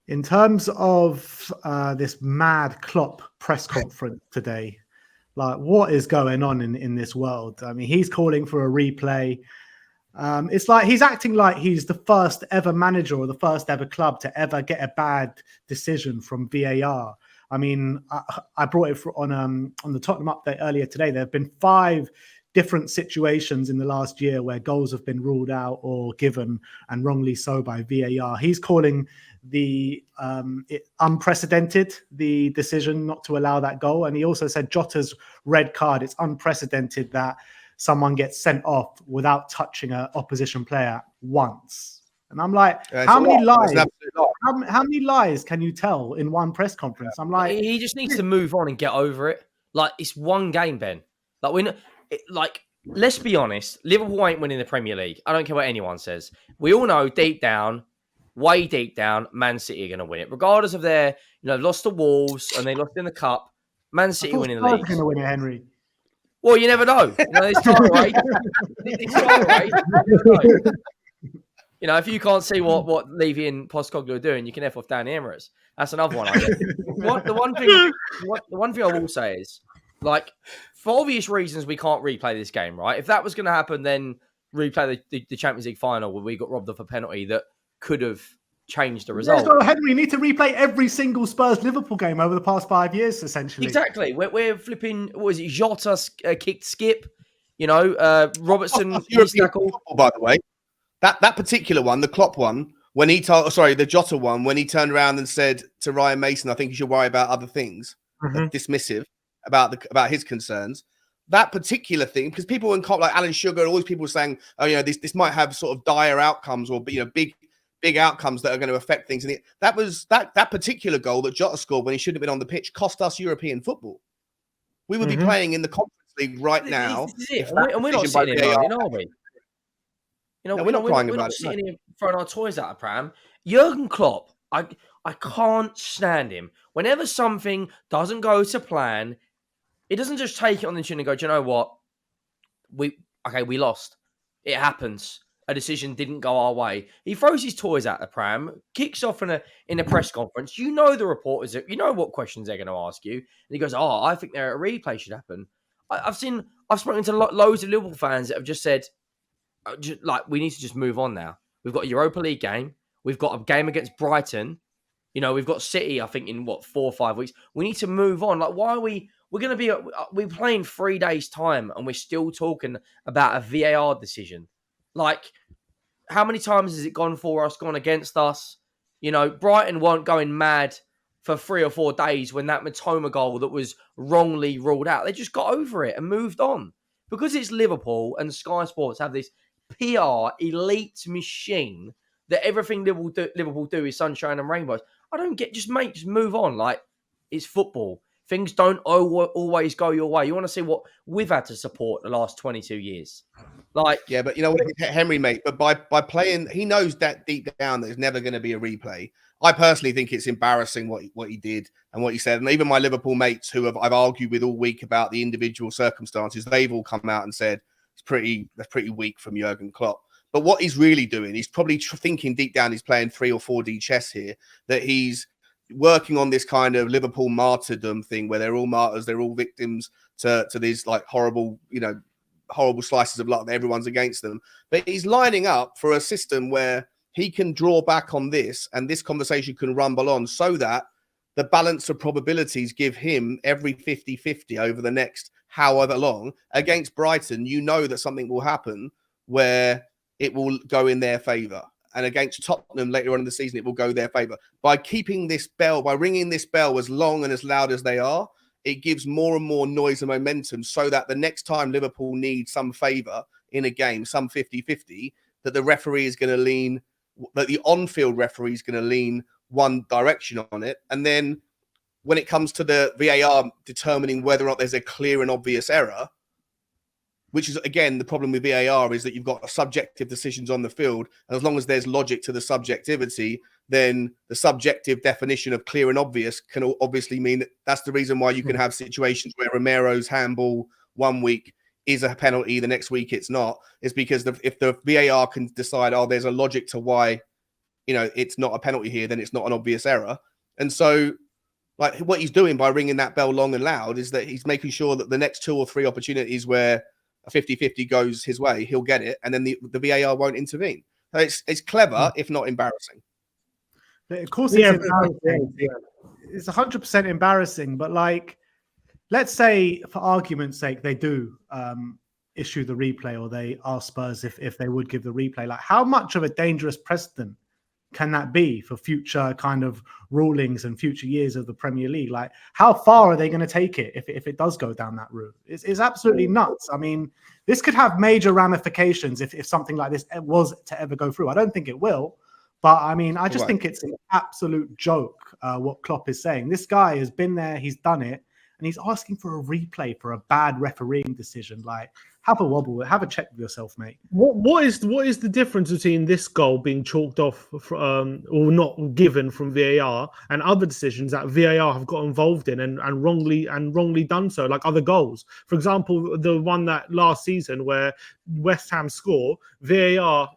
In terms of this mad Klopp press conference today, like what is going on in this world? I mean, he's calling for a replay. It's like he's acting like he's the first ever manager or the first ever club to ever get a bad decision from VAR. I mean, I brought it on the Tottenham update earlier today. There have been 5 different situations in the last year where goals have been ruled out or given, and wrongly so, by VAR. He's calling the unprecedented, the decision not to allow that goal. And he also said Jota's red card, it's unprecedented that someone gets sent off without touching an opposition player once. And I'm like, how many lies? How many lies can you tell in one press conference? I'm like, he just needs to move on and get over it. Like, it's one game, Ben. Like let's be honest, Liverpool ain't winning the Premier League. I don't care what anyone says. We all know deep down, way deep down, Man City are going to win it, regardless of their, lost to Wolves and they lost in the cup. Man City winning the league. Going to win it, Henry. Well, you never know. It's title race. It's title race. If you can't see what Levy and Postecoglou are doing, you can F off down the Emirates. That's another one, I guess. The one thing I will say is, like, for obvious reasons, we can't replay this game, right? If that was going to happen, then replay the Champions League final where we got robbed of a penalty that could have changed the result. So, Henry, you need to replay every single Spurs-Liverpool game over the past 5 years, essentially. Exactly. We're flipping, what was it, Jota kicked Skip, Robertson football, by the way. That particular one, the Klopp one, the Jota one, when he turned around and said to Ryan Mason, I think you should worry about other things, dismissive about his concerns. That particular thing, because people in like Alan Sugar, all these people were saying, this might have sort of dire outcomes or big outcomes that are going to affect things. And that particular goal that Jota scored when he should have been on the pitch cost us European football. We would be playing in the Conference League right now. And we're not sitting in London, are we? We're not crying about it. Sitting here throwing our toys out of pram. Jurgen Klopp, I can't stand him. Whenever something doesn't go to plan, it doesn't just take it on the chin and go, do you know what? We lost. It happens. A decision didn't go our way. He throws his toys out the pram, kicks off in a press conference. You know the reporters, what questions they're going to ask you. And he goes, I think a replay should happen. I've spoken to loads of Liverpool fans that have just said, we need to just move on now. We've got a Europa League game. We've got a game against Brighton. We've got City, I think, in 4 or 5 weeks. We need to move on. Like, why are we're going to be, we're playing 3 days' time and we're still talking about a VAR decision. Like, how many times has it gone for us, gone against us? Brighton weren't going mad for 3 or 4 days when that Matoma goal that was wrongly ruled out. They just got over it and moved on. Because it's Liverpool and Sky Sports have this PR elite machine that everything Liverpool do is sunshine and rainbows. I don't get, just move on. Like, it's football. Things don't always go your way. You want to see what we've had to support the last 22 years. Like, yeah, but you know what, Henry, mate, but by playing, he knows that deep down there's never going to be a replay. I personally think it's embarrassing what he did and what he said. And even my Liverpool mates who I've argued with all week about the individual circumstances, they've all come out and said that's pretty weak from Jurgen Klopp. But what he's really doing, he's probably thinking deep down he's playing 3 or 4D chess here, that he's working on this kind of Liverpool martyrdom thing where they're all martyrs, they're all victims to these like horrible slices of luck that everyone's against them. But he's lining up for a system where he can draw back on this and this conversation can rumble on so that the balance of probabilities give him every 50-50 over the next however long. Against Brighton, you know that something will happen where it will go in their favour. And against Tottenham later on in the season, it will go their favour. By keeping this bell, by ringing this bell as long and as loud as they are, it gives more and more noise and momentum so that the next time Liverpool need some favour in a game, some 50-50, that the referee is going to lean, that the on-field referee is going to lean one direction on it. And then when it comes to the VAR determining whether or not there's a clear and obvious error, which is, again, the problem with VAR is that you've got subjective decisions on the field. And as long as there's logic to the subjectivity, then the subjective definition of clear and obvious can obviously mean that that's the reason why you can have situations where Romero's handball 1 week is a penalty, the next week it's not. It's because if the VAR can decide, there's a logic to why it's not a penalty here, then it's not an obvious error. And so, like, what he's doing by ringing that bell long and loud is that he's making sure that the next 2 or 3 opportunities where a 50-50 goes his way, he'll get it, and then the VAR won't intervene. So it's clever, if not embarrassing. Of course, it's embarrassing. It's 100% embarrassing. But like, let's say, for argument's sake, they do issue the replay, or they ask Spurs if they would give the replay. Like, how much of a dangerous precedent can that be for future kind of rulings and future years of the Premier League? Like, how far are they going to take it if it does go down that route? It's absolutely nuts. I mean, this could have major ramifications if something like this was to ever go through. I don't think it will, but I mean, I just think it's an absolute joke what Klopp is saying. This guy has been there, he's done it, and he's asking for a replay for a bad refereeing decision. Like, have a wobble, have a check with yourself, mate. What is the difference between this goal being chalked off or not given from VAR and other decisions that VAR have got involved in and wrongly done so, like other goals? For example, the one that last season where West Ham score, VAR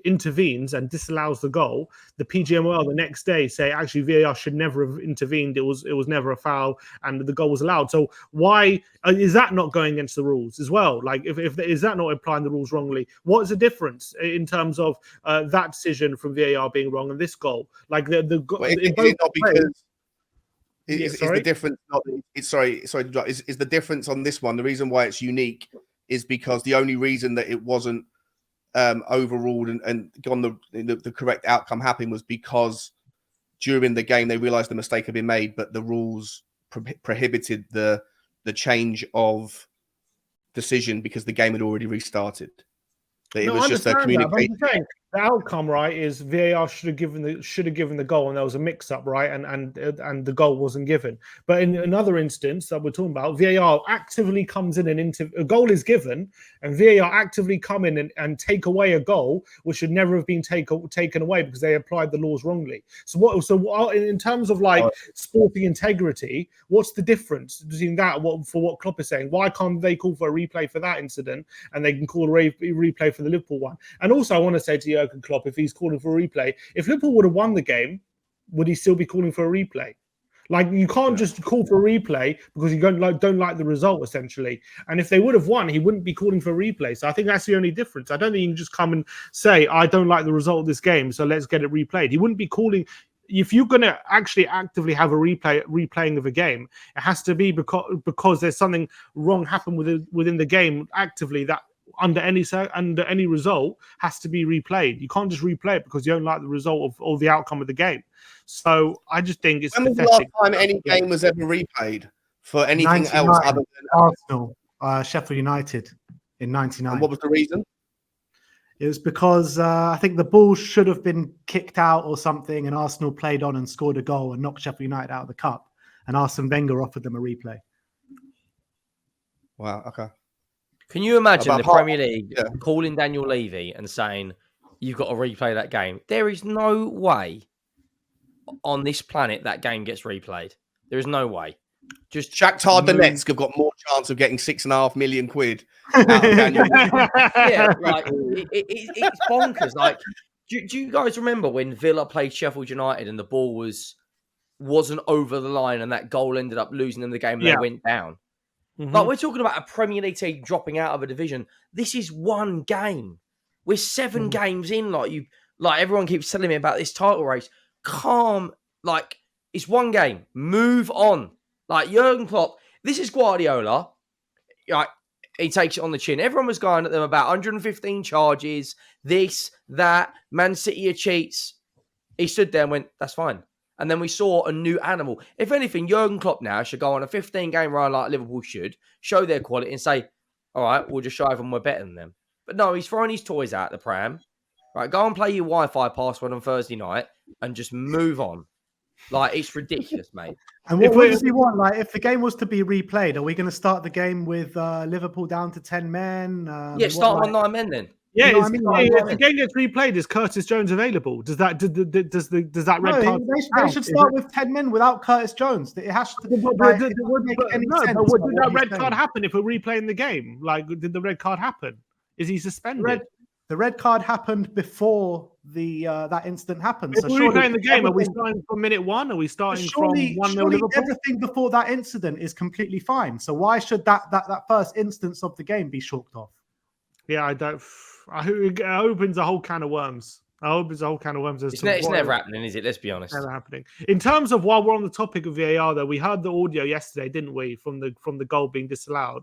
intervenes and disallows the goal. The PGMOL the next day say actually VAR should never have intervened. It was never a foul and the goal was allowed. So why is that not going against the rules as well? Like, if is that not applying the rules wrongly? What is the difference in terms of that decision from VAR being wrong and this goal? Like is the difference on this one? The reason why it's unique is because the only reason that it wasn't overruled and gone the correct outcome happened was because during the game they realized the mistake had been made, but the rules prohibited the change of decision because the game had already restarted. It was just a communication. The outcome, right, is VAR should have given the goal, and there was a mix-up, right, and the goal wasn't given. But in another instance that we're talking about, VAR actively comes in and a goal is given, and VAR actively come in and take away a goal which should never have been taken away because they applied the laws wrongly. So in terms of like sporting integrity, what's the difference between that for what Klopp is saying? Why can't they call for a replay for that incident and they can call a replay for the Liverpool one? And also, I want to say to Jurgen Klopp, if he's calling for a replay, if Liverpool would have won the game, would he still be calling for a replay? Like, you can't just call for a replay because you don't like the result, essentially. And if they would have won, he wouldn't be calling for a replay. So I think that's the only difference. I don't think you can just come and say, I don't like the result of this game, so let's get it replayed. He wouldn't be calling. If you're going to actually actively have a replaying of a game, it has to be because there's something wrong happened within the game actively that under any result has to be replayed. You can't just replay it because you don't like the result or the outcome of the game. So I just think it's pathetic. When was the last time any game was ever replayed for anything else other than Arsenal, Sheffield United in '99? And what was the reason? It was because I think the ball should have been kicked out or something, and Arsenal played on and scored a goal and knocked Sheffield United out of the cup, and Arsene Wenger offered them a replay. Wow. Okay. Can you imagine the Premier League calling Daniel Levy and saying, you've got to replay that game? There is no way on this planet that game gets replayed. There is no way. Just Shakhtar Donetsk have got more chance of getting £6.5 million out of Daniel. Yeah, like it's bonkers. Like, do you guys remember when Villa played Sheffield United and the ball wasn't over the line and that goal ended up losing them the game and they went down? Mm-hmm. Like, we're talking about a Premier League team dropping out of a division. This is one game. We're 7 games in. Like everyone keeps telling me about this title race. Calm. Like, it's one game. Move on. Like, Jurgen Klopp, this is Guardiola. Like, he takes it on the chin. Everyone was going at them about 115 charges, this, that, Man City are cheats. He stood there and went, that's fine. And then we saw a new animal. If anything, Jurgen Klopp now should go on a 15-game run like Liverpool should, show their quality and say, all right, we'll just show everyone we're better than them. But no, he's throwing his toys out the pram. Right, go and play your Wi-Fi password on Thursday night and just move on. Like, it's ridiculous, mate. And what does he want? Like, if the game was to be replayed, are we going to start the game with Liverpool down to 10 men? Start on 9 men then. Yeah, if the game gets replayed, is Curtis Jones available? Does that red card? They should start with 10 men without Curtis Jones. It has to. Would that red card happen if we're replaying the game? Like, did the red card happen? Is he suspended? The red card happened before the that incident happened. If we're playing the game, are we starting from minute 1? Are we starting from 1-0 Liverpool? Everything before that incident is completely fine. So why should that first instance of the game be chalked off? Yeah, I don't. It opens a whole can of worms. It's never happening, is it? Let's be honest. Never happening. In terms of, while we're on the topic of VAR, though, we heard the audio yesterday, didn't we, from the goal being disallowed?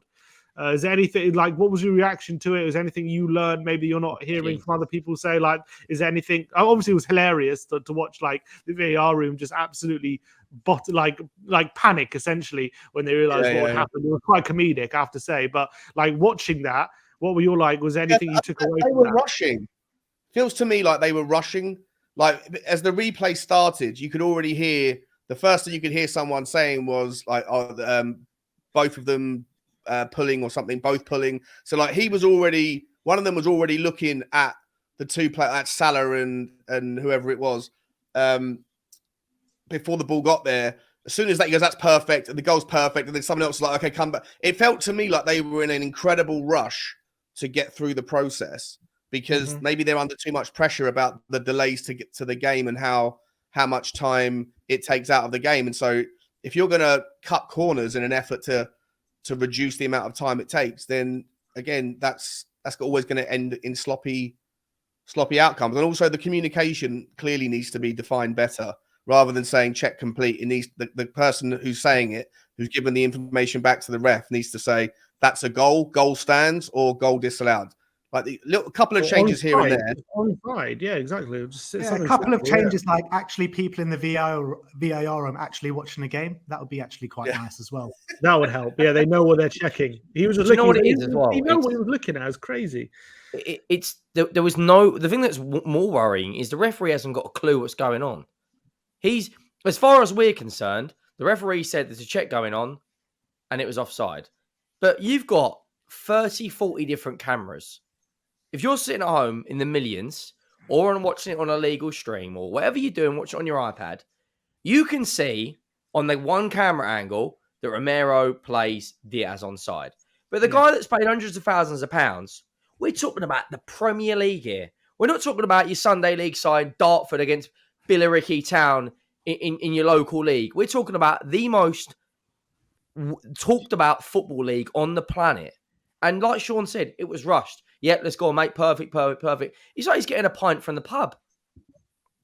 Is there anything, like, what was your reaction to it? Is there anything you learned maybe you're not hearing from other people say? Like, is there anything? Obviously, it was hilarious to watch, like, the VAR room just absolutely like panic, essentially, when they realized what happened. It was quite comedic, I have to say. But, like, watching that, what were you like? Was there anything you took away from that? They were rushing. Feels to me like they were rushing. Like, as the replay started, you could already hear, the first thing you could hear someone saying was, like, both of them pulling or something, both pulling. So, like, one of them was already looking at the two players, at Salah and whoever it was, before the ball got there. As soon as that, he goes, that's perfect, and the goal's perfect, and then someone else was like, okay, come back. It felt to me like they were in an incredible rush to get through the process, because maybe they're under too much pressure about the delays to get to the game and how much time it takes out of the game. And so if you're going to cut corners in an effort to reduce the amount of time it takes, then again, that's always going to end in sloppy outcomes. And also the communication clearly needs to be defined better, rather than saying check complete. It needs the person who's saying it, who's given the information back to the ref, needs to say that's a goal stands, or goal disallowed. Like a couple of changes here and there. Onside, yeah, exactly. A couple of changes, like actually people in the VAR room actually watching the game. That would be actually quite nice as well. That would help. Yeah, they know what they're checking. He was just looking. What it is as well. He know what he was looking at. It's crazy. There was no. The thing that's more worrying is the referee hasn't got a clue what's going on. He's, as far as we're concerned, the referee said there's a check going on, and it was offside. But you've got 30, 40 different cameras. If you're sitting at home in the millions, or watching it on a legal stream, or whatever you do and watch it on your iPad, you can see on the one camera angle that Romero plays Diaz onside. But the guy that's paid hundreds of thousands of pounds, we're talking about the Premier League here. We're not talking about your Sunday League side, Dartford against Billericay Town in your local league. We're talking about the most talked about football league on the planet. And like Sean said, it was rushed. Yep, let's go, mate. Perfect. It's like he's getting a pint from the pub.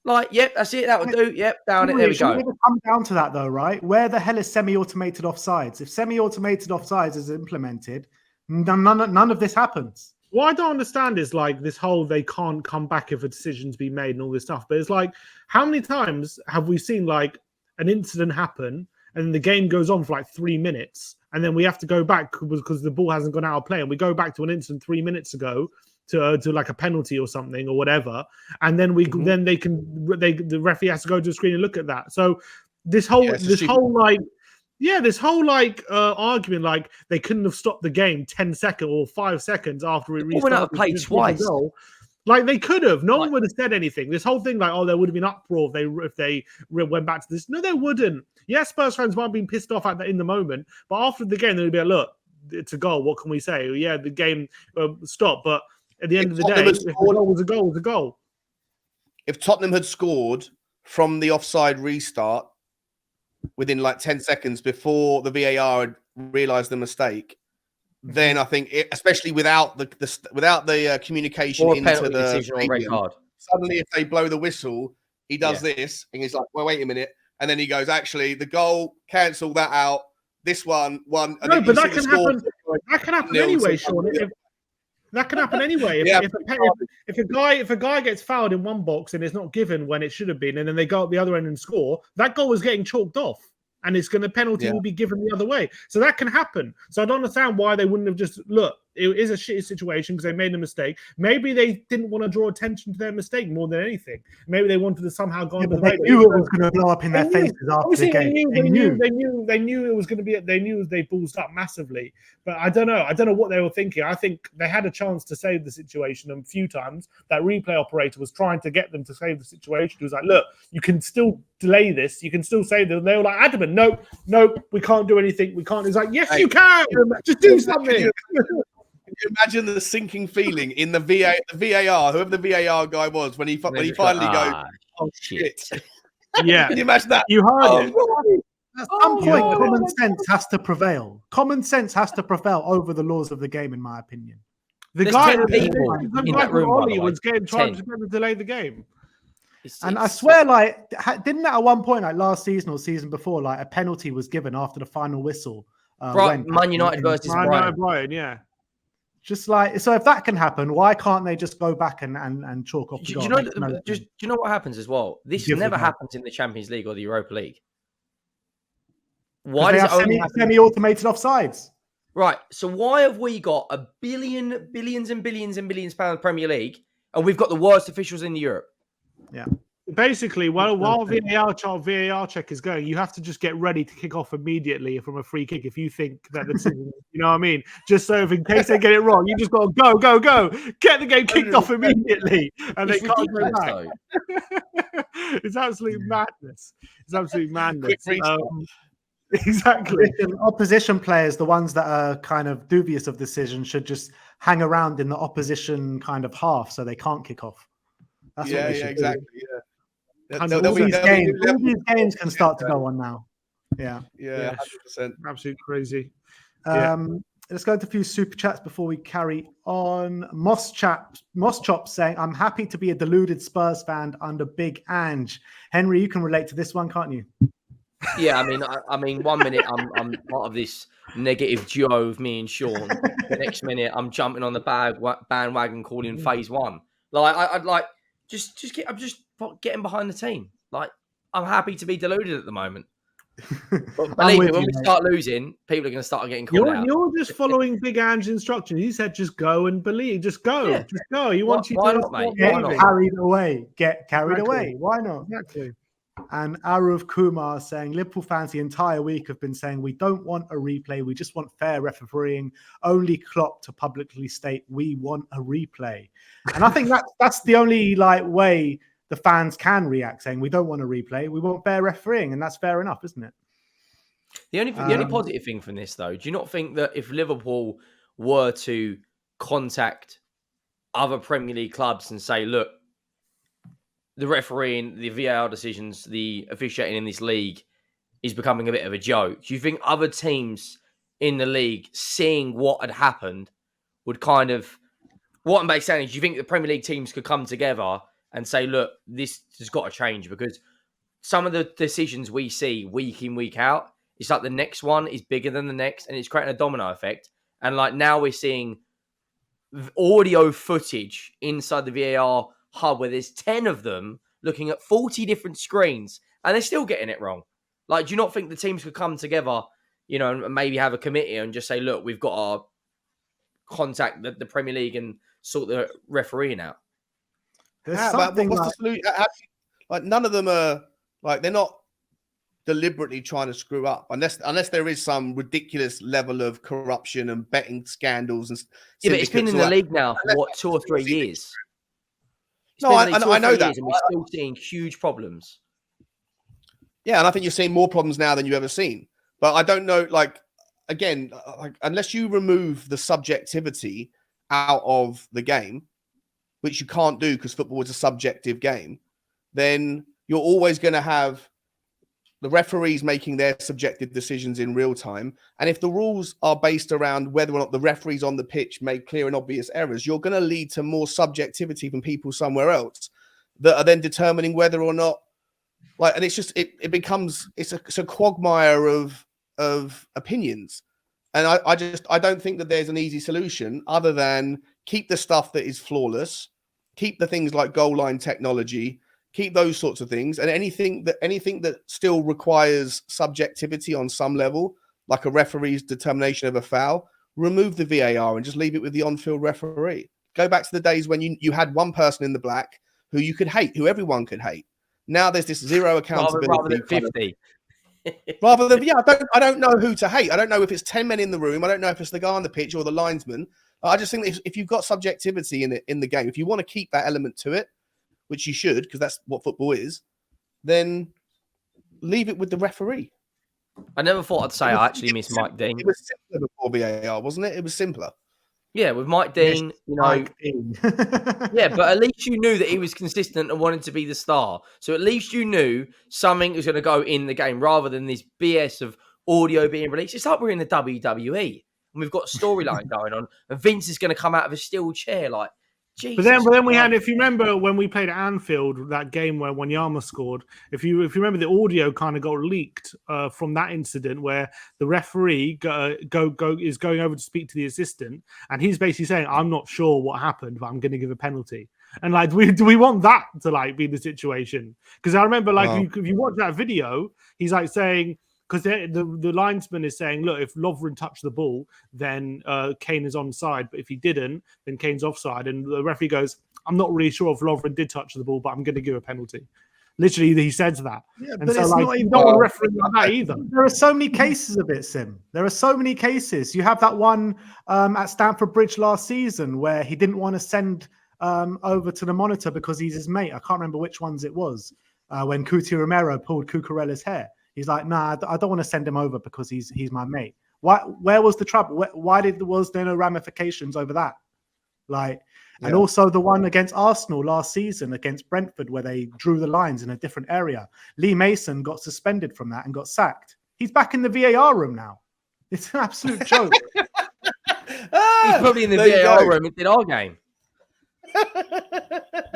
Like, yep, that's it. That would do. Yep, down it. There we go. It come down to that, though, right? Where the hell is semi-automated offsides? If semi-automated offsides is implemented, none of this happens. What I don't understand is, like, this whole they can't come back if a decision's been made and all this stuff. But it's like, how many times have we seen, like, an incident happen and the game goes on for like 3 minutes, and then we have to go back because the ball hasn't gone out of play, and we go back to an incident 3 minutes ago to like a penalty or something or whatever, and then the referee has to go to the screen and look at that. So this whole argument, like they couldn't have stopped the game 10 seconds or 5 seconds after we restarted. Went out of play twice. Like they could have. No one would have said anything. This whole thing, like, oh, there would have been uproar if they went back to this. No, there wouldn't. Yes, Spurs fans might have been pissed off at that in the moment, but after the game, they'd be like, look, it's a goal. What can we say? Yeah, the game stopped, but at the end of the day, if the goal was a goal, it was a goal. If Tottenham had scored from the offside restart within like 10 seconds before the VAR had realised the mistake, then I think, especially without the communication into the stadium, suddenly if they blow the whistle, he does this, and he's like, well, wait a minute. And then he goes, actually, the goal, cancel that out. This one. And no, but that can happen. That can happen anyway, Sean. That can happen anyway. If a guy gets fouled in one box and it's not given when it should have been, and then they go up the other end and score, that goal is getting chalked off, and it's going to penalty will be given the other way. So that can happen. So I don't understand why they wouldn't have just look. It is a shitty situation because they made a mistake. Maybe they didn't want to draw attention to their mistake more than anything. Maybe they wanted to somehow go on. They knew it was going to blow up in their faces after the game. They knew it was going to be. They knew they ballsed up massively. But I don't know. I don't know what they were thinking. I think they had a chance to save the situation a few times. That replay operator was trying to get them to save the situation. He was like, "Look, you can still delay this. You can still save them." They were like adamant, "Nope, we can't do anything. We can't." He's like, "Yes, you can. Just do something." you imagine the sinking feeling in the VAR, whoever the VAR guy was, when he finally goes, "Oh shit!" Yeah, Can you imagine that? you heard it. At some point, yeah. common sense has to prevail. Common sense has to prevail over the laws of the game, in my opinion. The There's guy 10 people in that room, by the Ollie way. was trying 10. to delay the game. And I swear, like, didn't at one point, like last season or season before, like a penalty was given after the final whistle. Man United versus Brighton. Brighton, yeah. Just like, so if that can happen, why can't they just go back and chalk off the Do goal? you know what happens as well? This never happens in the Champions League or the Europa League. Why does it only happen? Semi-automated offsides? Right. So why have we got a billions and billions pound Premier League, and we've got the worst officials in Europe? Yeah. Basically, while VAR check is going, you have to just get ready to kick off immediately from a free kick if you think that the decision, you know what I mean? Just so if in case they get it wrong, you just got to go, get the game kicked off immediately, and they can't go back. It's absolute madness. It's absolute madness. Exactly. Opposition players, the ones that are kind of dubious of decision, should just hang around in the opposition kind of half so they can't kick off. That's what they should exactly. do. Yeah. All these games can start to go on now. Yeah. 100%. Absolute crazy. Let's go into a few super chats before we carry on. Moss Chop saying, "I'm happy to be a deluded Spurs fan under Big Ange." Henry, you can relate to this one, can't you? Yeah, I mean, 1 minute I'm part of this negative duo of me and Sean. The next minute I'm jumping on the bandwagon calling phase one. Like I'd like I'm just getting behind the team. Like I'm happy to be deluded at the when we start losing, people are going to start getting called out. You're just following Big Ange's instructions. He said, "Just go and believe. Just go. Yeah. Just go." He wants you why to not, mate? Get carried away. Get carried away. Why not? Exactly. And Aruv Kumar saying, "Liverpool fans the entire week have been saying we don't want a replay. We just want fair refereeing. Only Klopp to publicly state we want a replay." And I think that's the only way the fans can react, saying we don't want a replay. We want fair refereeing, and that's fair enough, isn't it? The only positive thing from this, though, do you not think that if Liverpool were to contact other Premier League clubs and say, look, the refereeing, the VAR decisions, the officiating in this league is becoming a bit of a joke, do you think other teams in the league, seeing what had happened, would kind of... What I'm basically saying is, do you think the Premier League teams could come together and say, look, this has got to change? Because some of the decisions we see week in, week out, it's like the next one is bigger than the next, and it's creating a domino effect. And like now we're seeing audio footage inside the VAR hub where there's 10 of them looking at 40 different screens, and they're still getting it wrong. Like, do you not think the teams could come together, you know, and maybe have a committee and just say, look, we've got to contact the Premier League and sort the refereeing out? There's something what's the solution? Like, none of them are they're not deliberately trying to screw up, unless there is some ridiculous level of corruption and betting scandals and yeah, but it's been in the league now for what, 2 or 3 years. I know that, and we're still seeing huge problems. Yeah, and I think you're seeing more problems now than you've ever seen. But I don't know, unless you remove the subjectivity out of the game, which you can't do because football is a subjective game, then you're always going to have the referees making their subjective decisions in real time. And if the rules are based around whether or not the referees on the pitch make clear and obvious errors, you're going to lead to more subjectivity from people somewhere else that are then determining whether or not, and it's just, it becomes, it's a quagmire of opinions. And I don't think that there's an easy solution other than keep the stuff that is flawless, keep the things like goal line technology, keep those sorts of things, and anything that still requires subjectivity on some level, like a referee's determination of a foul, remove the VAR and just leave it with the on-field referee. Go back to the days when you had one person in the black who you could hate, who everyone could hate. Now there's this zero accountability. Rather than 50. Rather than, I don't know who to hate. I don't know if it's 10 men in the room. I don't know if it's the guy on the pitch or the linesman. I just think that if you've got subjectivity in the game, if you want to keep that element to it, which you should, because that's what football is, then leave it with the referee. I never thought I'd say I actually miss Mike Dean. It was simpler before VAR, wasn't it? It was simpler. Yeah, with Mike Dean, you know. Mike Dean. Yeah, but at least you knew that he was consistent and wanted to be the star. So at least you knew something was going to go in the game rather than this BS of audio being released. It's like we're in the WWE and we've got a storyline going on, and Vince is going to come out of a steel chair like, Jesus. But then we had, if you remember when we played at Anfield, that game where Wanyama scored, if you remember, the audio kind of got leaked from that incident where the referee is going over to speak to the assistant, and he's basically saying, "I'm not sure what happened, but I'm going to give a penalty." And like, do we want that to like be the situation? Because I remember, like, if you watch that video, he's like saying, because the linesman is saying, look, if Lovren touched the ball, then Kane is onside. But if he didn't, then Kane's offside. And the referee goes, I'm not really sure if Lovren did touch the ball, but I'm going to give a penalty. Literally, he says that. Yeah, and but so, it's like, not you even don't want to referee like that either. There are so many cases of it, Sim. There are so many cases. You have that one at Stamford Bridge last season where he didn't want to send over to the monitor because he's his mate. I can't remember which ones it was when Cuti Romero pulled Cucurella's hair. He's like, nah, I don't want to send him over because he's my mate. Where was the trouble? Why was there no ramifications over that? Like, and also the one against Arsenal last season against Brentford where they drew the lines in a different area. Lee Mason got suspended from that and got sacked. He's back in the VAR room now. It's an absolute joke. He's probably in the VAR room in our game.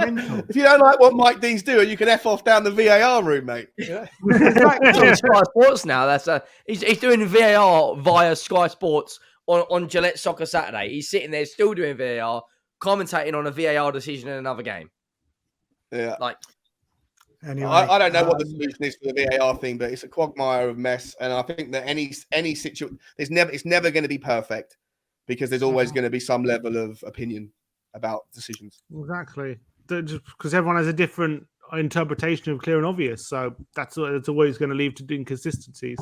If you don't like what Mike Dean's doing, you can F off down the VAR room, mate. Yeah. On Sky Sports now. He's doing VAR via Sky Sports on Gillette Soccer Saturday. He's sitting there still doing VAR, commentating on a VAR decision in another game. Yeah. Like, anyway, I don't know what the solution is for the VAR thing, but it's a quagmire of mess. And I think that any situation, it's never going to be perfect because there's always going to be some level of opinion about decisions. Exactly. Because everyone has a different interpretation of clear and obvious. So that's always going to lead to inconsistencies.